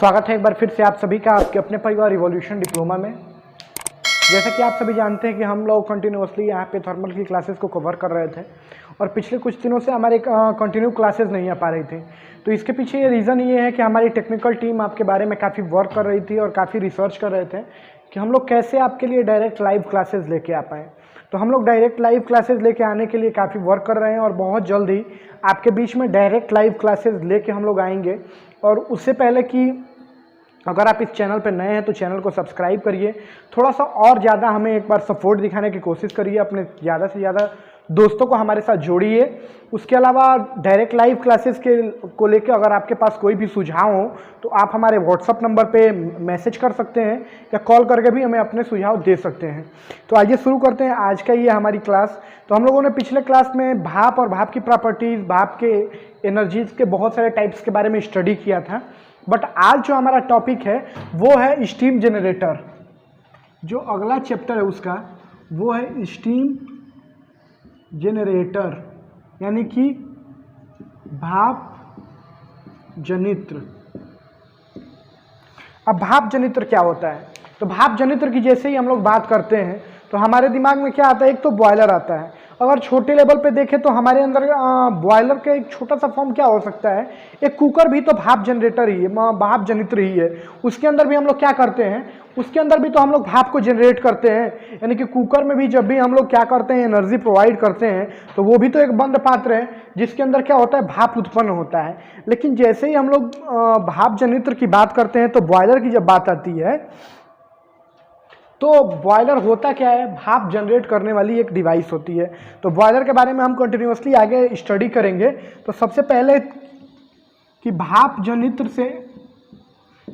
स्वागत है एक बार फिर से आप सभी का आपके अपने परिवार रिवॉल्यूशन डिप्लोमा में। जैसा कि आप सभी जानते हैं कि हम लोग कंटिन्यूसली यहाँ पे थर्मल की क्लासेस को कवर कर रहे थे और पिछले कुछ दिनों से हमारे कंटिन्यू क्लासेस नहीं आ पा रही थी। तो इसके पीछे ये रीज़न ये है कि हमारी टेक्निकल टीम आपके बारे में काफ़ी वर्क कर रही थी और काफ़ी रिसर्च कर रहे थे कि हम लोग कैसे आपके लिए डायरेक्ट लाइव क्लासेस लेके आ पाएँ। तो हम लोग डायरेक्ट लाइव क्लासेस लेके आने के लिए काफ़ी वर्क कर रहे हैं और बहुत जल्द ही आपके बीच में डायरेक्ट लाइव क्लासेस लेके हम लोग आएंगे। और उससे पहले कि अगर आप इस चैनल पर नए हैं तो चैनल को सब्सक्राइब करिए, थोड़ा सा और ज़्यादा हमें एक बार सपोर्ट दिखाने की कोशिश करिए, अपने ज़्यादा से ज़्यादा दोस्तों को हमारे साथ जोड़िए। उसके अलावा डायरेक्ट लाइव क्लासेस को लेकर अगर आपके पास कोई भी सुझाव हो तो आप हमारे व्हाट्सअप नंबर पे मैसेज कर सकते हैं या कॉल करके भी हमें अपने सुझाव दे सकते हैं। तो आइए शुरू करते हैं आज का ये हमारी क्लास। तो हम लोगों ने पिछले क्लास में भाप और भाप की प्रॉपर्टीज़, भाप के एनर्जीज़ के बहुत सारे टाइप्स के बारे में स्टडी किया था। बट आज जो हमारा टॉपिक है वो है स्टीम जनरेटर। जो अगला चैप्टर है उसका वो है स्टीम जनरेटर, यानी कि भाप जनित्र। अब भाप जनित्र क्या होता है? तो भाप जनित्र की जैसे ही हम लोग बात करते हैं तो हमारे दिमाग में क्या आता है? एक तो बॉयलर आता है। अगर छोटे लेवल पे देखें तो हमारे अंदर बॉयलर का एक छोटा सा फॉर्म क्या हो सकता है? एक कुकर भी तो भाप जनरेटर ही है, भाप जनित्र ही है। उसके अंदर भी हम लोग क्या करते हैं? उसके अंदर भी तो हम लोग भाप को जनरेट करते हैं। यानी कि कुकर में भी जब भी हम लोग क्या करते हैं, एनर्जी प्रोवाइड करते हैं, तो वो भी तो एक बंद पात्र है जिसके अंदर क्या होता है? भाप उत्पन्न होता है। लेकिन जैसे ही हम लोग भाप जनित्र की बात करते हैं तो बॉयलर की जब बात आती है तो बॉयलर होता क्या है? भाप जनरेट करने वाली एक डिवाइस होती है। तो बॉयलर के बारे में हम कंटिन्यूसली आगे स्टडी करेंगे। तो सबसे पहले कि भाप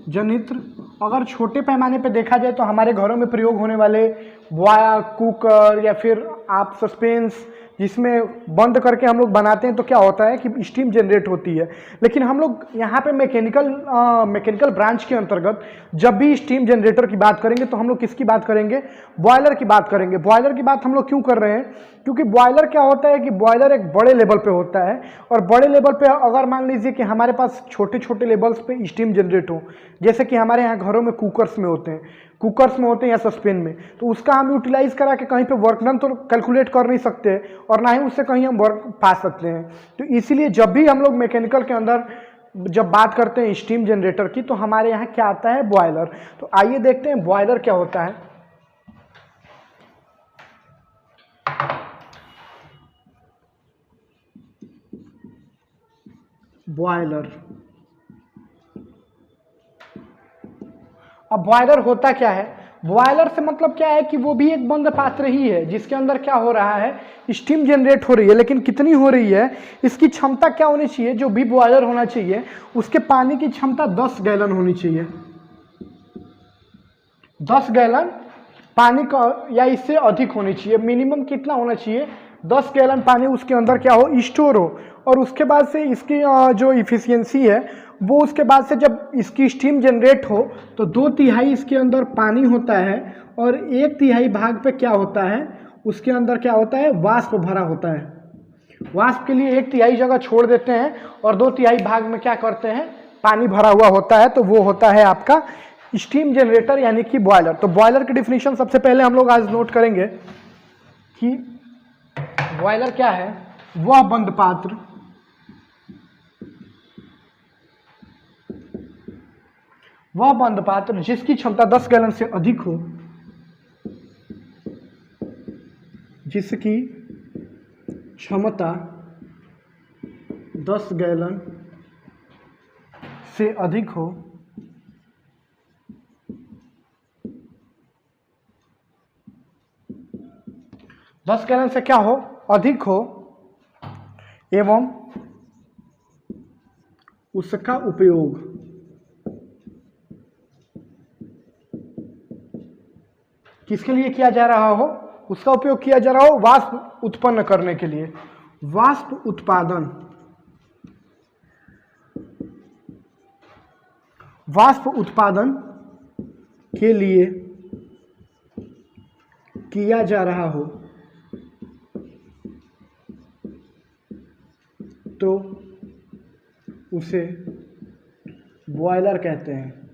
जनित्र अगर छोटे पैमाने पे देखा जाए तो हमारे घरों में प्रयोग होने वाले कुकर या फिर आप सस्पेंस जिसमें बंद करके हम लोग बनाते हैं तो क्या होता है कि स्टीम जनरेट होती है। लेकिन हम लोग यहाँ पे मैकेनिकल ब्रांच के अंतर्गत जब भी स्टीम जनरेटर की बात करेंगे तो हम लोग किसकी बात करेंगे? बॉयलर की बात करेंगे। बॉयलर की बात हम लोग क्यों कर रहे हैं? क्योंकि बॉयलर क्या होता है कि बॉयलर एक बड़े लेवल पे होता है और बड़े लेवल पे अगर मान लीजिए कि हमारे पास छोटे छोटे लेवल्स पे स्टीम जनरेट हो, जैसे कि हमारे यहाँ घरों में कुकर्स में होते हैं या सस्पेन में, तो उसका हम यूटिलाइज करा के कहीं पे वर्क डन तो कैलकुलेट कर नहीं सकते और ना ही उससे कहीं हम वर्क पा सकते हैं। तो इसीलिए जब भी हम लोग मैकेनिकल के अंदर जब बात करते हैं स्टीम जनरेटर की तो हमारे यहाँ क्या आता है? बॉयलर। तो आइए देखते हैं बॉयलर क्या होता है। बॉयलर। अब बॉयलर होता क्या है? बॉयलर से मतलब क्या है कि वो भी एक बंद पात्र ही है जिसके अंदर क्या हो रहा है? स्टीम जनरेट हो रही है। लेकिन कितनी हो रही है? इसकी क्षमता क्या होनी चाहिए? जो भी बॉयलर होना चाहिए उसके पानी की क्षमता 10 गैलन होनी चाहिए। 10 गैलन पानी का या इससे अधिक होनी चाहिए। मिनिमम कितना होना चाहिए? 10 गैलन पानी उसके अंदर क्या हो? स्टोर हो। और उसके बाद से इसकी जो इफिशियंसी है वो उसके बाद से जब इसकी स्टीम जनरेट हो तो 2/3 इसके अंदर पानी होता है और 1/3 भाग पे क्या होता है? उसके अंदर क्या होता है? वाष्प भरा होता है। वाष्प के लिए 1/3 जगह छोड़ देते हैं और 2/3 भाग में क्या करते हैं? पानी भरा हुआ होता है। तो वो होता है आपका स्टीम जनरेटर यानी कि बॉयलर। तो बॉयलर की डिफिनीशन सबसे पहले हम लोग आज नोट करेंगे कि बॉयलर क्या है? वह बंद पात्र जिसकी क्षमता 10 गैलन से अधिक हो, जिसकी क्षमता 10 गैलन से अधिक हो, दस गैलन से क्या हो? अधिक हो, एवं उसका उपयोग किसके लिए किया जा रहा हो? उसका उपयोग किया जा रहा हो वाष्प उत्पन्न करने के लिए। वाष्प उत्पादन के लिए किया जा रहा हो तो उसे बॉयलर कहते हैं।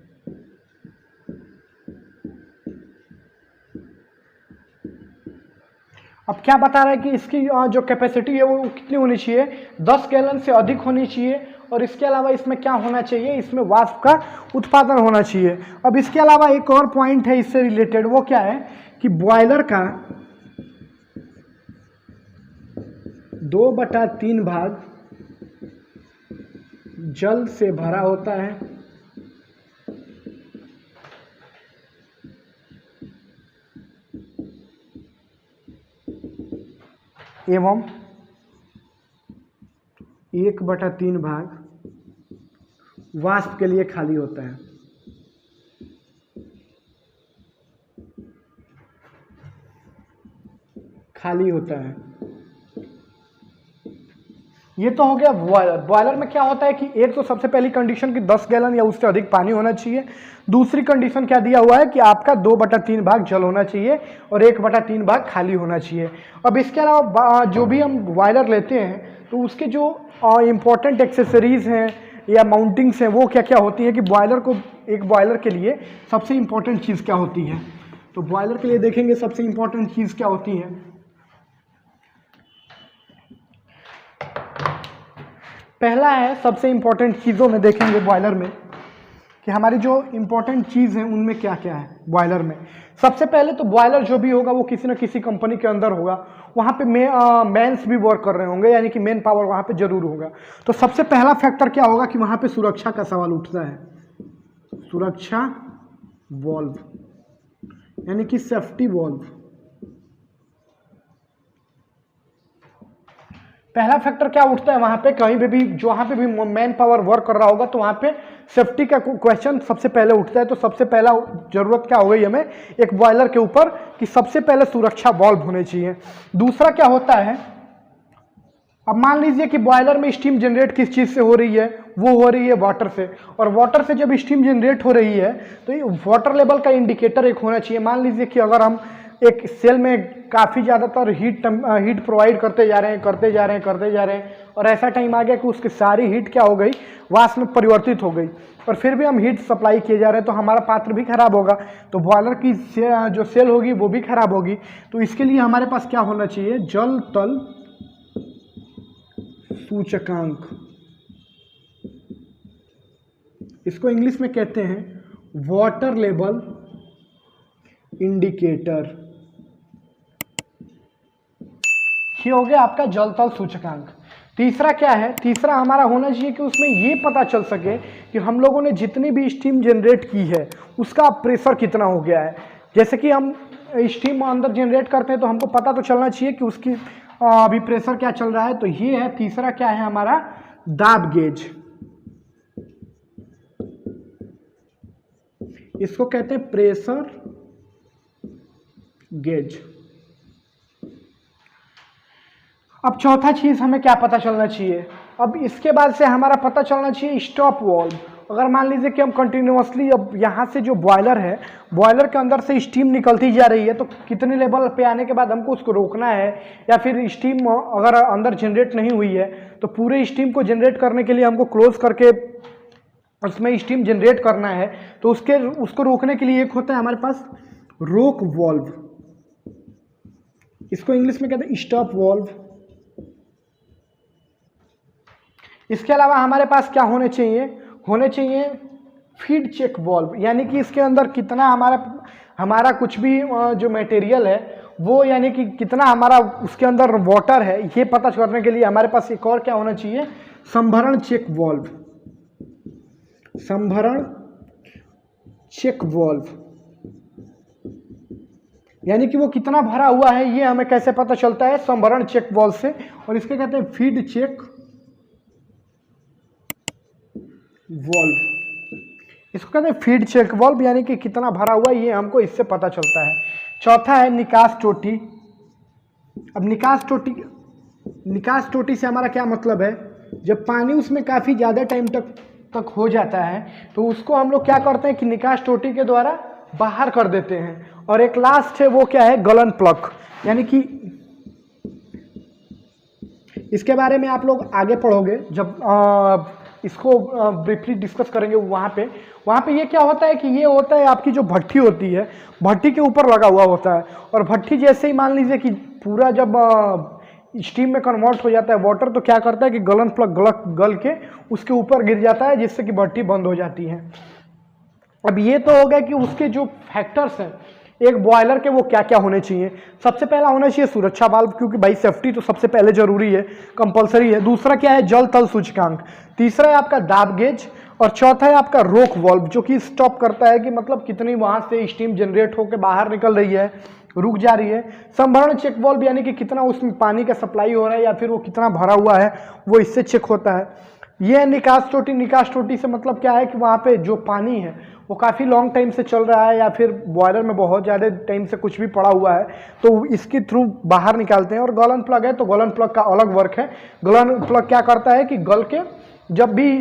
अब क्या बता रहा है कि इसकी जो कैपेसिटी है वो कितनी होनी चाहिए, 10 गैलन से अधिक होनी चाहिए। और इसके अलावा इसमें क्या होना चाहिए, इसमें वाष्प का उत्पादन होना चाहिए। अब इसके अलावा एक और पॉइंट है इससे रिलेटेड, वो क्या है कि बॉयलर का 2/3 भाग जल से भरा होता है एवं 1/3 भाग वाष्प के लिए खाली होता है। खाली होता है। ये तो हो गया बॉयलर। बॉयलर में क्या होता है कि एक तो सबसे पहली कंडीशन कि 10 गैलन या उससे अधिक पानी होना चाहिए। दूसरी कंडीशन क्या दिया हुआ है कि आपका 2/3 भाग जल होना चाहिए और 1/3 भाग खाली होना चाहिए। अब इसके अलावा जो भी हम बॉयलर लेते हैं तो उसके जो इम्पोर्टेंट एक्सेसरीज हैं या माउंटिंग्स हैं वो क्या क्या होती है कि बॉयलर को, एक बॉयलर के लिए सबसे इम्पोर्टेंट चीज़ क्या होती है। तो बॉयलर के लिए देखेंगे सबसे इम्पोर्टेंट चीज़ क्या होती है। पहला है, सबसे इम्पोर्टेंट चीज़ों में देखेंगे बॉयलर में कि हमारी जो इम्पोर्टेंट चीज़ है उनमें क्या क्या है बॉयलर में। सबसे पहले तो बॉयलर जो भी होगा वो किसी न किसी कंपनी के अंदर होगा, वहाँ पे मेंस भी वर्क कर रहे होंगे, यानी कि मेन पावर वहाँ पे जरूर होगा। तो सबसे पहला फैक्टर क्या होगा कि वहाँ पे सुरक्षा का सवाल उठता है, सुरक्षा वॉल्व यानी कि सेफ्टी वॉल्व। पहला फैक्टर क्या उठता है वहां पे, कहीं पे भी जहां पे भी मैन पावर वर्क कर रहा होगा तो वहां पे सेफ्टी का क्वेश्चन सबसे पहले उठता है। तो सबसे पहला जरूरत क्या हो गई हमें एक बॉयलर के ऊपर कि सबसे पहले सुरक्षा वाल्व होने चाहिए। दूसरा क्या होता है, अब मान लीजिए कि बॉयलर में स्टीम जनरेट किस चीज से हो रही है, वो हो रही है वाटर से, और वाटर से जब स्टीम जनरेट हो रही है तो ये वाटर लेवल का इंडिकेटर एक होना चाहिए। मान लीजिए कि अगर हम एक सेल में काफ़ी ज़्यादातर हीट प्रोवाइड करते जा रहे हैं और ऐसा टाइम आ गया कि उसकी सारी हीट क्या हो गई, वाष्प में परिवर्तित हो गई, और फिर भी हम हीट सप्लाई किए जा रहे हैं तो हमारा पात्र भी खराब होगा, तो बॉयलर की जो सेल होगी वो भी खराब होगी। तो इसके लिए हमारे पास क्या होना चाहिए, जल तल सूचकांक, इसको इंग्लिश में कहते हैं वाटर लेवल इंडिकेटर। ये हो गया आपका जल तल सूचकांक। तीसरा क्या है, तीसरा हमारा होना चाहिए कि उसमें ये पता चल सके कि हम लोगों ने जितनी भी स्टीम जनरेट की है उसका प्रेशर कितना हो गया है। जैसे कि हम स्टीम अंदर जनरेट करते हैं तो हमको पता तो चलना चाहिए कि उसकी अभी प्रेशर क्या चल रहा है। तो ये है तीसरा क्या है हमारा, दाब गेज, इसको कहते हैं प्रेशर गेज। अब चौथा चीज हमें क्या पता चलना चाहिए, अब इसके बाद से हमारा पता चलना चाहिए स्टॉप वाल्व। अगर मान लीजिए कि हम कंटिन्यूअसली अब यहाँ से जो बॉयलर है, बॉयलर के अंदर से स्टीम निकलती जा रही है, तो कितने लेवल पे आने के बाद हमको उसको रोकना है, या फिर स्टीम अगर अंदर जनरेट नहीं हुई है तो पूरे स्टीम को जनरेट करने के लिए हमको क्लोज करके उसमें स्टीम जनरेट करना है। तो उसको रोकने के लिए एक होता है हमारे पास रोक वाल्व, इसको इंग्लिश में कहते हैं स्टॉप वाल्व। इसके अलावा हमारे पास क्या होने चाहिए फीड चेक वाल्व, यानी कि इसके अंदर कितना हमारा कुछ भी जो मटेरियल है वो, यानी कि कितना हमारा उसके अंदर वाटर है, ये पता करने के लिए हमारे पास एक और क्या होना चाहिए, संभरण चेक वाल्व, संभरण चेक वाल्व, यानी कि वो कितना भरा हुआ है ये हमें कैसे पता चलता है, संभरण चेक वाल्व से। और इसके कहते हैं फीड चेक वाल्व, इसको कहते हैं फीड चेक वाल्व, यानी कि कितना भरा हुआ है ये हमको इससे पता चलता है। चौथा है निकास टोटी। अब निकास टोटी से हमारा क्या मतलब है, जब पानी उसमें काफ़ी ज़्यादा टाइम तक हो जाता है तो उसको हम लोग क्या करते हैं कि निकास टोटी के द्वारा बाहर कर देते हैं। और एक लास्ट है वो क्या है, गलन प्लग, यानी कि इसके बारे में आप लोग आगे पढ़ोगे जब इसको ब्रीफली डिस्कस करेंगे वहाँ पे ये क्या होता है कि ये होता है आपकी जो भट्टी होती है, भट्टी के ऊपर लगा हुआ होता है, और भट्टी जैसे ही मान लीजिए कि पूरा जब स्टीम में कन्वर्ट हो जाता है वाटर, तो क्या करता है कि गलन प्लग गल के उसके ऊपर गिर जाता है, जिससे कि भट्टी बंद हो जाती है। अब ये तो हो गया कि उसके जो फैक्टर्स हैं एक बॉयलर के, वो क्या क्या होने चाहिए। सबसे पहला होना चाहिए सुरक्षा वाल्व, क्योंकि भाई सेफ्टी तो सबसे पहले जरूरी है, कंपलसरी है। दूसरा क्या है, जल थल सूचकांक। तीसरा है आपका दाब गेज, और चौथा है आपका रोक वाल्व, जो कि स्टॉप करता है कि मतलब कितनी वहां से स्टीम जनरेट होकर बाहर निकल रही है, रुक जा रही है। संभरण चेक वाल्व, यानी कि कितना उसमें पानी का सप्लाई हो रहा है या फिर वो कितना भरा हुआ है, वो इससे चेक होता है। ये निकास टोटी से मतलब क्या है कि वहाँ पे जो पानी है वो काफ़ी लॉन्ग टाइम से चल रहा है, या फिर बॉयलर में बहुत ज़्यादा टाइम से कुछ भी पड़ा हुआ है, तो इसके थ्रू बाहर निकालते हैं। और गलन प्लग है तो गलन प्लग का अलग वर्क है। गलन प्लग क्या करता है कि गल के जब भी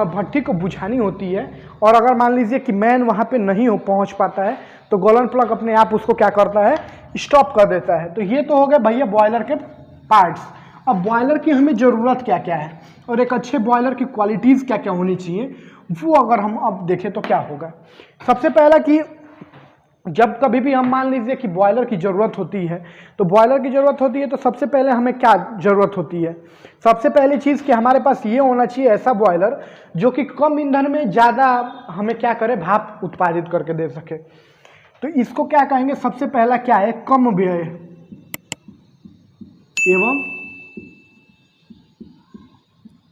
भट्टी को बुझानी होती है, और अगर मान लीजिए कि मैन वहाँ पे नहीं हो पहुँच पाता है, तो गलन प्लग अपने आप उसको क्या करता है, स्टॉप कर देता है। तो ये तो हो गए भैया बॉयलर के पार्ट्स। अब बॉयलर की हमें ज़रूरत क्या क्या है, और एक अच्छे बॉयलर की क्वालिटीज़ क्या क्या होनी चाहिए, वो अगर हम अब देखें तो क्या होगा। सबसे पहला कि जब कभी भी हम मान लीजिए कि बॉयलर की ज़रूरत होती है, तो बॉयलर की ज़रूरत होती है तो सबसे पहले हमें क्या ज़रूरत होती है। सबसे पहली चीज़ कि हमारे पास ये होना चाहिए ऐसा बॉयलर जो कि कम ईंधन में ज़्यादा हमें क्या करे, भाप उत्पादित करके दे सके। तो इसको क्या कहेंगे, सबसे पहला क्या है, कम व्यय एवं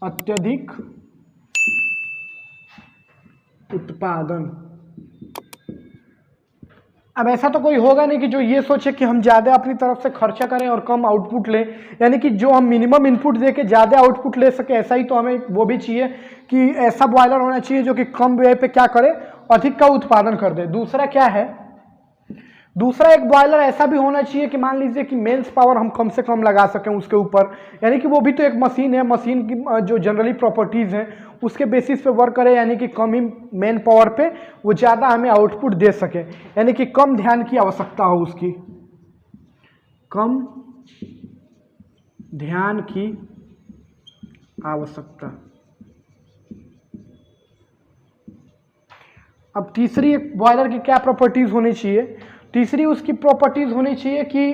अत्यधिक उत्पादन। अब ऐसा तो कोई होगा नहीं कि जो ये सोचे कि हम ज़्यादा अपनी तरफ से खर्चा करें और कम आउटपुट लें, यानी कि जो हम मिनिमम इनपुट दे के ज़्यादा आउटपुट ले सके। ऐसा ही तो हमें वो भी चाहिए कि ऐसा बॉयलर होना चाहिए जो कि कम व्यय पे क्या करे, अधिक का उत्पादन कर दे। दूसरा क्या है, दूसरा एक बॉयलर ऐसा भी होना चाहिए कि मान लीजिए कि मेंस पावर हम कम से कम लगा सकें उसके ऊपर, यानी कि वो भी तो एक मशीन है, मशीन की जो जनरली प्रॉपर्टीज़ हैं उसके बेसिस पे वर्क करे, यानी कि कम ही मेन पावर पे वो ज़्यादा हमें आउटपुट दे सके, यानी कि कम ध्यान की आवश्यकता हो उसकी, कम ध्यान की आवश्यकता। अब तीसरी एक बॉयलर की क्या प्रॉपर्टीज़ होनी चाहिए, तीसरी उसकी प्रॉपर्टीज़ होनी चाहिए कि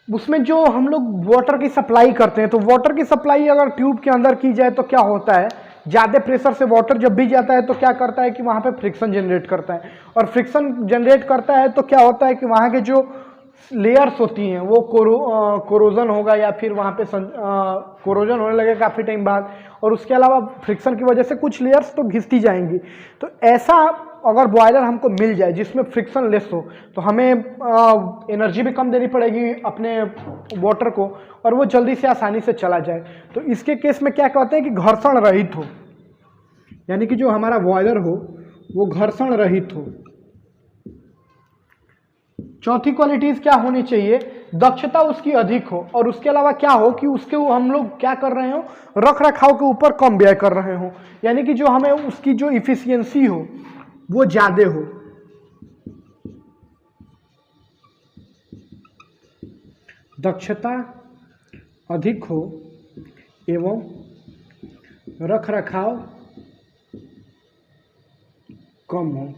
उसमें जो हम लोग वाटर की सप्लाई करते हैं, तो वाटर की सप्लाई अगर ट्यूब के अंदर की जाए तो क्या होता है, ज़्यादा प्रेशर से वाटर जब भी जाता है तो क्या करता है कि वहाँ पे फ्रिक्शन जनरेट करता है, और फ्रिक्शन जनरेट करता है तो क्या होता है कि वहाँ के जो लेयर्स होती हैं वो कोरोजन होगा, या फिर वहाँ पे कोरोजन होने लगेगा काफ़ी टाइम बाद, और उसके अलावा फ्रिक्शन की वजह से कुछ लेयर्स तो घिसती जाएंगी। तो ऐसा अगर बॉयलर हमको मिल जाए जिसमें फ्रिक्शन लेस हो, तो हमें एनर्जी भी कम देनी पड़ेगी अपने वाटर को, और वो जल्दी से आसानी से चला जाए। तो इसके केस में क्या कहते हैं कि घर्षण रहित हो, यानी कि जो हमारा बॉयलर हो वो घर्षण रहित हो। चौथी क्वालिटीज क्या होनी चाहिए, दक्षता उसकी अधिक हो, और उसके अलावा क्या हो कि उसके हम लोग क्या कर रहे हो, रख रखाव के ऊपर कम व्यय कर रहे हो, यानी कि जो हमें उसकी जो इफिशियंसी हो वो ज़्यादा हो। दक्षता अधिक हो एवं रख रखाव कम हो।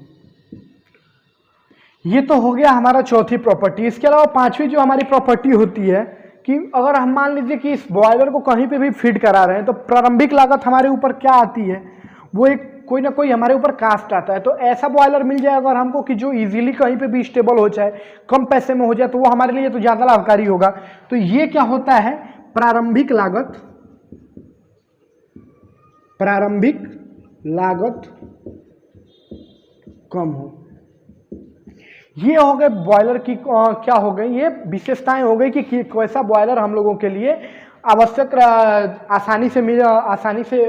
ये तो हो गया हमारा चौथी प्रॉपर्टी। इसके अलावा पांचवी जो हमारी प्रॉपर्टी होती है कि अगर हम मान लीजिए कि इस बॉयलर को कहीं पे भी फिट करा रहे हैं, तो प्रारंभिक लागत हमारे ऊपर क्या आती है, वो एक कोई ना कोई हमारे ऊपर कास्ट आता है। तो ऐसा बॉयलर मिल जाए अगर हमको कि जो इजीली कहीं पे भी स्टेबल हो जाए, कम पैसे में हो जाए, तो वो हमारे लिए तो ज़्यादा लाभकारी होगा। तो ये क्या होता है, प्रारंभिक लागत कम हो। ये हो गए बॉयलर की क्या हो गई, ये विशेषताएं हो गई कि कैसा बॉयलर हम लोगों के लिए आवश्यक, आसानी से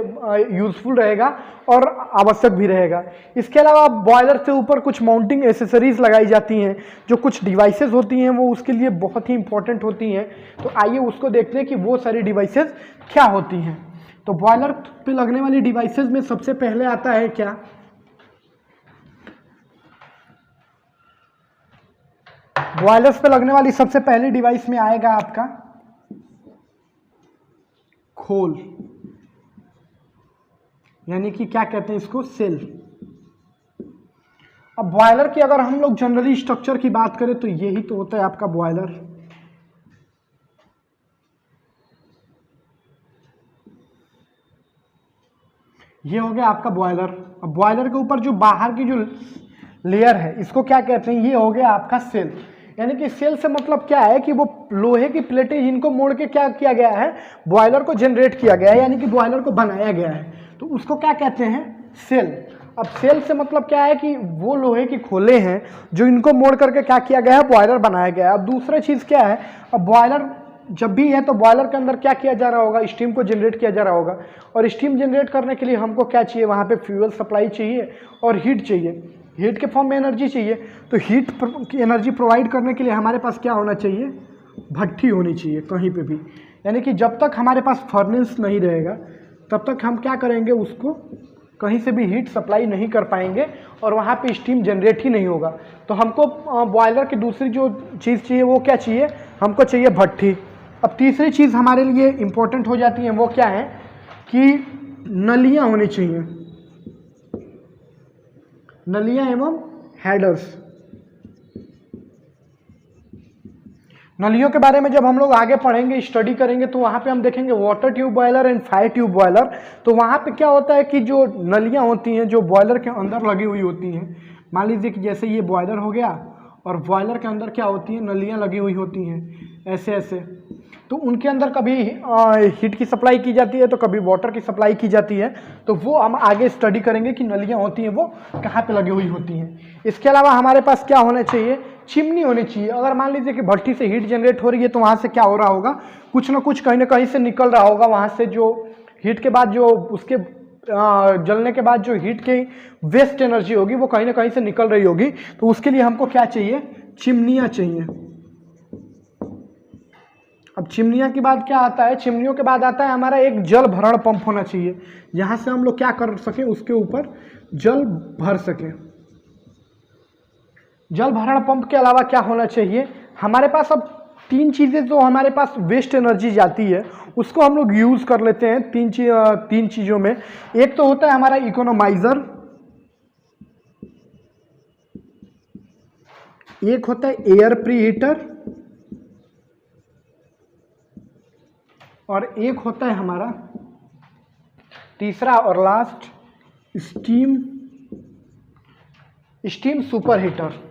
यूजफुल रहेगा और आवश्यक भी रहेगा। इसके अलावा बॉयलर से ऊपर कुछ माउंटिंग एसेसरीज लगाई जाती हैं, जो कुछ डिवाइसेस होती हैं वो उसके लिए बहुत ही इंपॉर्टेंट होती हैं। तो आइए उसको देखते हैं कि वो सारी डिवाइसेस क्या होती हैं। तो बॉयलर पे लगने वाली डिवाइसेस में सबसे पहले आता है क्या, बॉयलर्स पे लगने वाली सबसे पहली डिवाइस में आएगा आपका खोल। यानी कि क्या कहते हैं इसको, सेल। अब बॉयलर की अगर हम लोग जनरली स्ट्रक्चर की बात करें तो यही तो होता है आपका बॉयलर। ये हो गया आपका बॉयलर। अब बॉयलर के ऊपर जो बाहर की जो लेयर है इसको क्या कहते हैं, ये हो गया आपका सेल। यानी कि सेल से मतलब क्या है कि वो लोहे की प्लेटें जिनको मोड़ के क्या किया गया है, बॉयलर को जनरेट किया गया है, यानी कि बॉयलर को बनाया गया है, तो उसको क्या कहते हैं, सेल। अब सेल से मतलब क्या है कि वो लोहे की खोले हैं जो इनको मोड़ करके क्या किया गया है, बॉयलर बनाया गया है। अब दूसरा चीज़ क्या है, अब बॉयलर जब भी है तो बॉयलर के अंदर क्या किया जा रहा होगा, स्टीम को जनरेट किया जा रहा होगा, और स्टीम जनरेट करने के लिए हमको क्या चाहिए, वहाँ पे फ्यूल सप्लाई चाहिए और हीट चाहिए, हीट के फॉर्म में एनर्जी चाहिए। तो हीट की एनर्जी प्रोवाइड करने के लिए हमारे पास क्या होना चाहिए, भट्ठी होनी चाहिए कहीं पे भी। यानी कि जब तक हमारे पास फर्नेस नहीं रहेगा तब तक हम क्या करेंगे, उसको कहीं से भी हीट सप्लाई नहीं कर पाएंगे और वहाँ पे स्टीम जनरेट ही नहीं होगा। तो हमको बॉयलर की दूसरी जो चीज़ चाहिए वो क्या चाहिए, हमको चाहिए भट्ठी। अब तीसरी चीज़ हमारे लिए इम्पोर्टेंट हो जाती है, वो क्या है कि नलियाँ होनी चाहिए, नलियाँ एवं हेडर्स। नलियों के बारे में जब हम लोग आगे पढ़ेंगे, स्टडी करेंगे, तो वहाँ पे हम देखेंगे water tube boiler and fire tube boiler. तो वहाँ पे क्या होता है कि जो नलियाँ होती हैं जो बॉयलर के अंदर लगी हुई होती हैं, मान लीजिए कि जैसे ये बॉयलर हो गया और बॉयलर के अंदर क्या होती हैं, नलियाँ लगी हुई होती हैं ऐसे ऐसे। तो उनके अंदर कभी हीट की सप्लाई की जाती है तो कभी वाटर की सप्लाई की जाती है। तो वो हम आगे स्टडी करेंगे कि नलियाँ होती हैं वो कहाँ पे लगी हुई होती हैं। इसके अलावा हमारे पास क्या होना चाहिए, चिमनी होनी चाहिए। अगर मान लीजिए कि भट्टी से हीट जनरेट हो रही है तो वहाँ से क्या हो रहा होगा, कुछ ना कुछ कहीं ना कहीं से निकल रहा होगा, वहाँ से जो हीट के बाद जो उसके जलने के बाद जो हीट की वेस्ट एनर्जी होगी वो कहीं ना कहीं से निकल रही होगी। तो उसके लिए हमको क्या चाहिए, चिमनियाँ चाहिए। अब चिमनियाँ के बाद क्या आता है, चिमनियों के बाद आता है हमारा एक जल भरण पंप होना चाहिए, जहाँ से हम लोग क्या कर सकें, उसके ऊपर जल भर सकें। जल भरण पंप के अलावा क्या होना चाहिए हमारे पास, अब तीन चीज़ें जो हमारे पास वेस्ट एनर्जी जाती है उसको हम लोग यूज़ कर लेते हैं तीन चीज़ों में। एक तो होता है हमारा इकोनोमाइज़र, एक होता है एयर प्री हीटर, और एक होता है हमारा तीसरा और last steam super heater.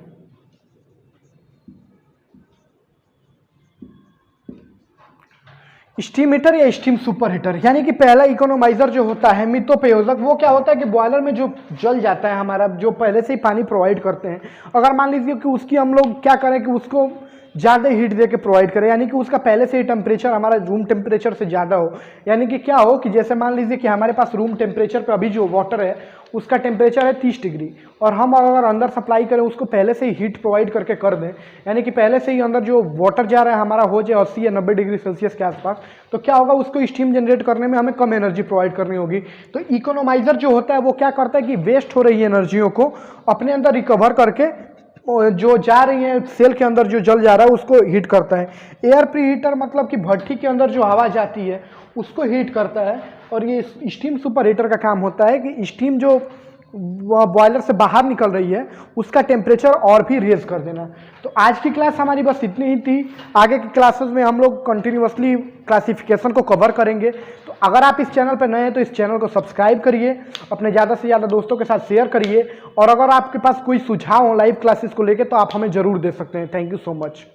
Steam heater या स्टीम सुपर हीटर, यानी कि पहला इकोनोमाइजर जो होता है, मितोपयोजक, वो क्या होता है कि बॉयलर में जो जल जाता है हमारा, जो पहले से ही पानी प्रोवाइड करते हैं, अगर मान लीजिए कि उसकी हम लोग क्या करें कि उसको ज़्यादा हीट दे के प्रोवाइड करें, यानी कि उसका पहले से ही टेम्परेचर हमारा रूम टेम्परेचर से ज़्यादा हो। यानी कि क्या हो कि जैसे मान लीजिए कि हमारे पास रूम टेम्परेचर पे अभी जो वाटर है उसका टेम्परेचर है 30 डिग्री, और हम अगर अंदर सप्लाई करें उसको पहले से ही हीट प्रोवाइड करके कर दें, यानी कि पहले से ही अंदर जो वाटर जा रहा है हमारा हो जाए 80 या 90 डिग्री सेल्सियस के आसपास, तो क्या होगा, उसको स्टीम जनरेट करने में हमें कम एनर्जी प्रोवाइड करनी होगी। तो इकोनोमाइजर जो होता है वो क्या करता है कि वेस्ट हो रही है एनर्जियों को अपने अंदर रिकवर करके जो जा रही है सेल के अंदर जो जल जा रहा है उसको हीट करता है। एयर प्री हीटर मतलब कि भट्टी के अंदर जो हवा जाती है उसको हीट करता है, और ये स्टीम सुपर हीटर का काम होता है कि स्टीम जो बॉयलर से बाहर निकल रही है उसका टेम्परेचर और भी रेज कर देना। तो आज की क्लास हमारी बस इतनी ही थी। आगे की क्लासेस में हम लोग कंटिन्यूअसली क्लासिफिकेशन को कवर करेंगे। तो अगर आप इस चैनल पर नए हैं तो इस चैनल को सब्सक्राइब करिए, अपने ज़्यादा से ज़्यादा दोस्तों के साथ शेयर करिए, और अगर आपके पास कोई सुझाव हो लाइव क्लासेस को लेकर तो आप हमें ज़रूर दे सकते हैं। Thank you so much.